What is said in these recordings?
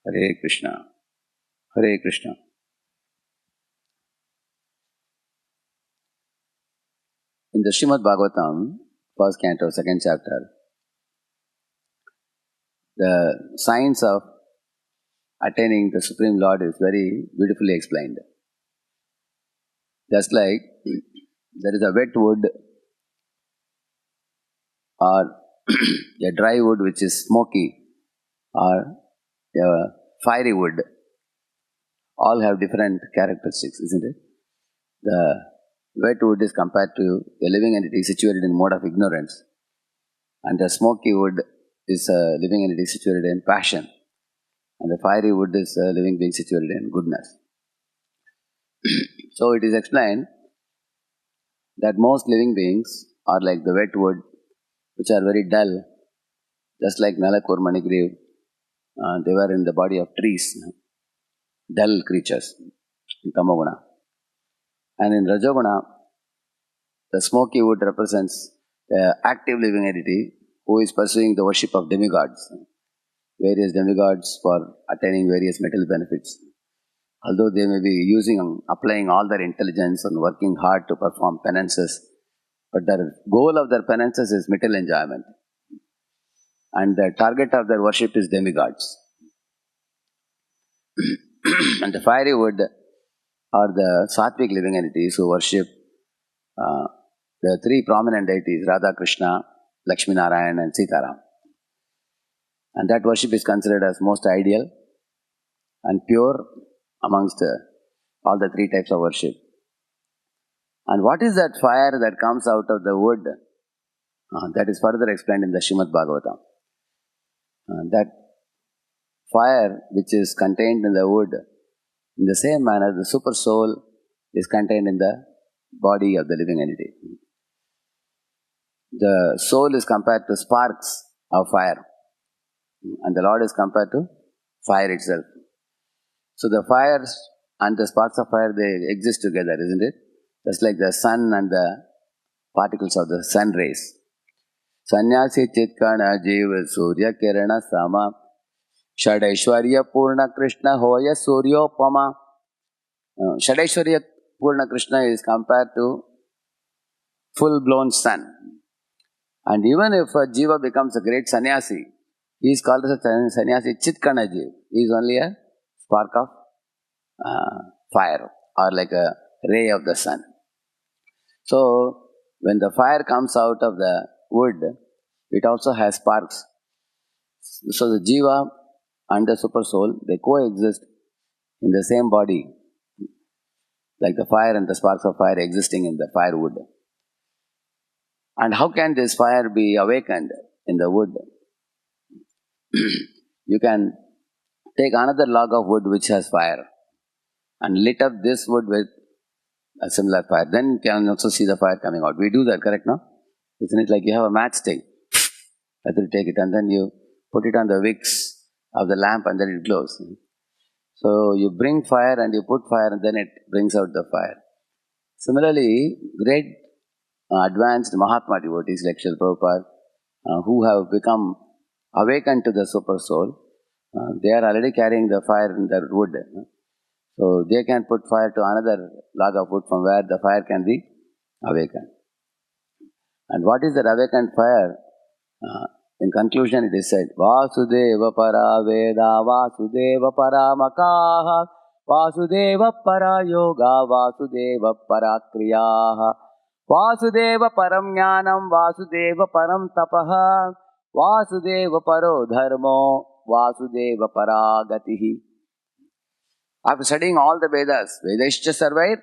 Hare Krishna. Hare Krishna. In the Srimad Bhagavatam, first canto, second chapter, the science of attaining the Supreme Lord is very beautifully explained. Just like there is a wet wood or a dry wood which is smoky or a fiery wood, all have different characteristics, isn't it? The wet wood is compared to a living entity situated in mode of ignorance, and the smoky wood is a living entity situated in passion, and the fiery wood is a living being situated in goodness. So it is explained that most living beings are like the wet wood, which are very dull, just like Nalakur Manigriv. They were in the body of trees, dull creatures in Tamoguna. And in Rajoguna, the smoky wood represents the active living entity who is pursuing the worship of demigods, various demigods for attaining various material benefits. Although they may be applying all their intelligence and working hard to perform penances, but the goal of their penances is material enjoyment. And the target of their worship is demigods. And the fiery wood are the sattvic living entities who worship the three prominent deities, Radha, Krishna, Lakshmi Narayana and Sitaram. And that worship is considered as most ideal and pure amongst all the three types of worship. And what is that fire that comes out of the wood? That is further explained in the Srimad Bhagavatam. That fire which is contained in the wood, in the same manner the super soul is contained in the body of the living entity. The soul is compared to sparks of fire, and the Lord is compared to fire itself. So the fires and the sparks of fire, they exist together, isn't it? Just like the sun and the particles of the sun rays. Sanyasi chitkana jiva surya kirana sama Shadaishwarya Purna Krishna Hoya Suryopama. Shadaishwarya Purna Krishna is compared to full-blown sun. And even if a jiva becomes a great sannyasi, he is called as a sannyasi Chitkana jiva. He is only a spark of fire or like a ray of the sun. So, when the fire comes out of the wood, it also has sparks. So, the jiva and the super soul, they coexist in the same body, like the fire and the sparks of fire existing in the firewood. And how can this fire be awakened in the wood? You can take another log of wood which has fire and lit up this wood with a similar fire. Then you can also see the fire coming out. We do that, correct, no? Isn't it like you have a matchstick? You have to take it and then you put it on the wicks of the lamp and then it glows. So you bring fire and you put fire and then it brings out the fire. Similarly, great advanced Mahatma devotees like Srila Prabhupada who have become awakened to the super soul, they are already carrying the fire in their wood. So they can put fire to another log of wood from where the fire can be awakened. And what is that awakened fire? In conclusion, it is said, Vasudeva para Veda, Vasudeva para Makaha, Vasudeva para Yoga, Vasudeva para Kriyaha, Vasudeva param Jnanam, Vasudeva param Tapaha, Vasudeva paro Dharmo, Vasudeva para Gatihi. After studying all the Vedas, Vedashcha Sarvair,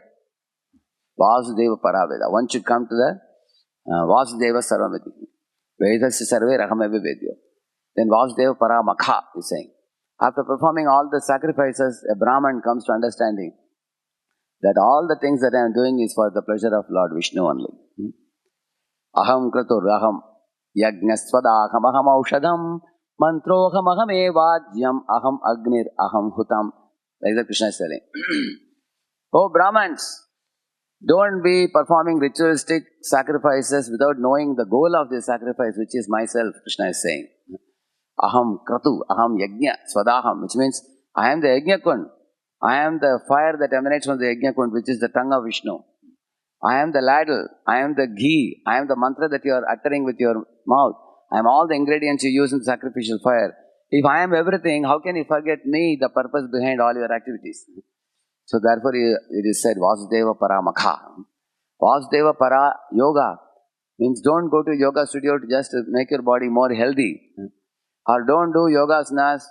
Vasudeva para Veda. One should come to the Vasudeva Sarvamati. Vedasya sarve rahameva vedyo. Then Vasudeva Paramakha is saying. After performing all the sacrifices, a Brahman comes to understanding that all the things that I am doing is for the pleasure of Lord Vishnu only. Aham kratur aham yajnaswadaham aham aushadam mantroham aham evajyam aham agnir aham hutam. Like that Krishna is telling. Oh Brahmans, don't be performing ritualistic sacrifices without knowing the goal of this sacrifice, which is myself, Krishna is saying. Aham kratu, aham yajna, swadaham, which means I am the yajna kund. I am the fire that emanates from the yajna kund, which is the tongue of Vishnu. I am the ladle, I am the ghee, I am the mantra that you are uttering with your mouth. I am all the ingredients you use in the sacrificial fire. If I am everything, how can you forget me, the purpose behind all your activities? So therefore it is said, Vasudeva para makha. Vasudeva para yoga means don't go to yoga studio to just make your body more healthy. Or don't do yoga asanas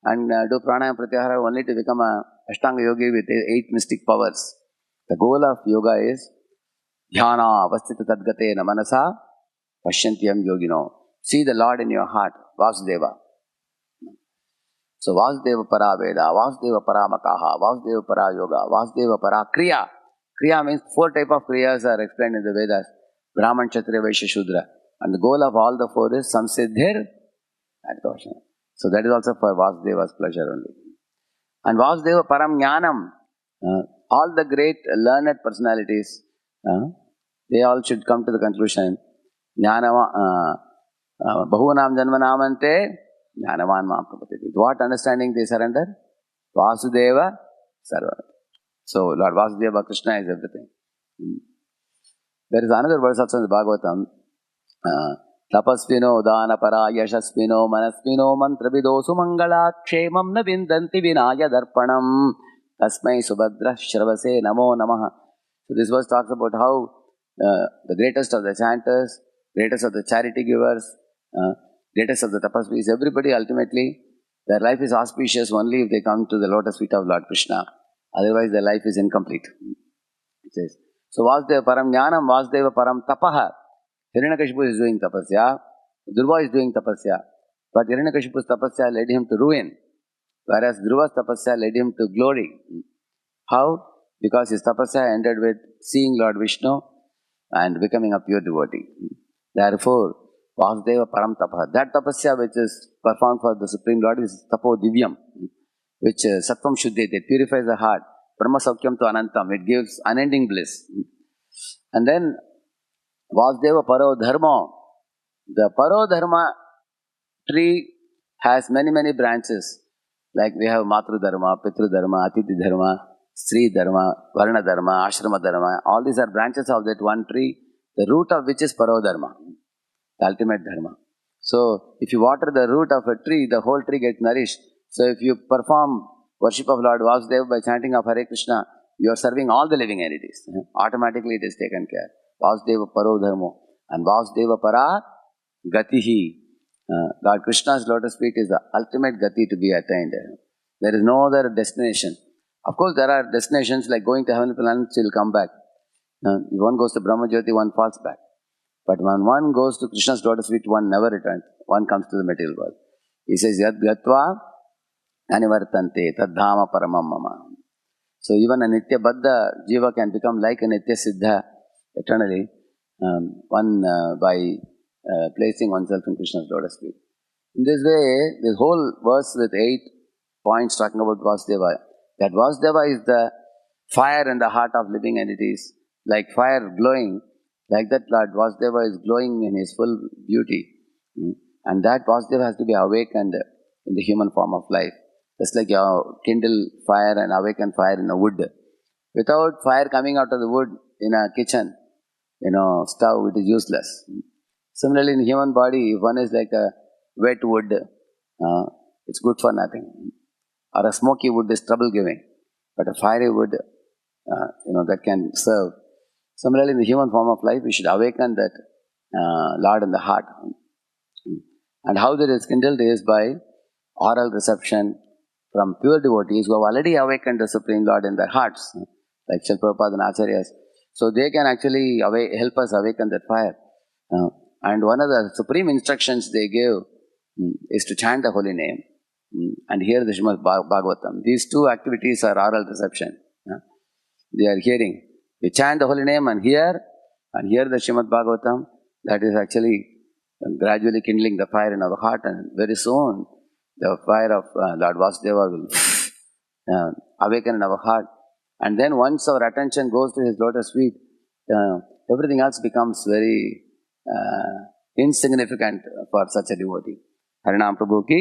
and do pranayama pratyahara only to become a Ashtanga yogi with 8 mystic powers. The goal of yoga is dhyana avastita tadgatena manasa pashyantiyam yogino. See the Lord in your heart, Vasudeva. So Vasudeva para Veda, Vasudeva para Makaha, Vasudeva para Yoga, Vasudeva para Kriya. Kriya means 4 types of Kriyas are explained in the Vedas. Brahman, Kshatriya, Vaishya, Shudra. And the goal of all the 4 is Samsiddhir and Kaushana. So that is also for Vasudeva's pleasure only. And Vasudeva Param Jnanam. All the great learned personalities, they all should come to the conclusion, Jnanava, Bahunam Janmanamante, Jnanavan Mam Prapatiti. With what understanding they surrender? Vasudeva Sarva. So Lord Vasudeva Krishna is everything. There is another verse also in the Bhagavatam, Tapasvino Dana Para Yashasvino Manasvino Mantravido Sumangala Kshemam Na Vindanti Vinaya Darpanam Tasmai Subhadra Shravase Namo Namaha. So this verse talks about how the greatest of the chanters, greatest of the charity givers, greatest of the tapasvis, everybody ultimately, their life is auspicious only if they come to the lotus feet of Lord Krishna. Otherwise their life is incomplete. It says, so Vasudeva Param Jnanam, Vasudeva Param Tapaha. Hiranyakashipu is doing tapasya, Dhruva is doing tapasya. But Hiranyakashipu's tapasya led him to ruin, whereas Dhruva's tapasya led him to glory. How? Because his tapasya ended with seeing Lord Vishnu and becoming a pure devotee. Therefore, Vasudeva Param Tapaha. That tapasya which is performed for the Supreme Lord is Tapo Divyam, which Sattvam Shuddhi, it purifies the heart. Brahma Saukyam to Anantam, it gives unending bliss. And then Vasudeva Paro Dharma. The Paro Dharma tree has many branches. Like we have Matru Dharma, Pitru Dharma, Atithi Dharma, Sri Dharma, Varna Dharma, Ashrama Dharma. All these are branches of that one tree, the root of which is Paro Dharma, the ultimate Dharma. So if you water the root of a tree, the whole tree gets nourished. So if you perform worship of Lord Vasudeva by chanting of Hare Krishna, you are serving all the living entities. Automatically it is taken care. Vasudeva Paro Dharma and Vasudeva Para Gatihi. Lord Krishna's lotus feet is the ultimate gati to be attained. There is no other destination. Of course, there are destinations like going to heavenly planets, will come back. If one goes to Brahma Jyoti, one falls back. But when one goes to Krishna's lotus feet, one never returns. One comes to the material world. He says, Yad Gatva Anivartante Tadhama Paramam Mama. So even a Nitya Baddha Jiva can become like a Nitya Siddha eternally, by placing oneself in Krishna's lotus feet. In this way, this whole verse with 8 points talking about Vasudeva, that Vasudeva is the fire in the heart of living entities, like fire glowing, like that Lord Vasudeva is glowing in his full beauty. And that Vasudeva has to be awakened in the human form of life. Just like you kindle fire and awaken fire in a wood. Without fire coming out of the wood in a kitchen, stove, it is useless. Similarly, in the human body, if one is like a wet wood, it's good for nothing. Or a smoky wood is trouble giving. But a fiery wood, that can serve. Similarly, in the human form of life, we should awaken that Lord in the heart. And how that is kindled is by oral reception from pure devotees who have already awakened the Supreme Lord in their hearts, like Srila Prabhupada and Acharyas. So they can actually help us awaken that fire. And one of the supreme instructions they give is to chant the holy name and hear the Srimad Bhagavatam. These two activities are oral reception. They are hearing. We chant the holy name and hear the Srimad Bhagavatam. That is actually gradually kindling the fire in our heart, and very soon the fire of Lord Vasudeva will awaken in our heart. And then once our attention goes to his lotus feet, everything else becomes very insignificant for such a devotee. Harinam Prabhu ki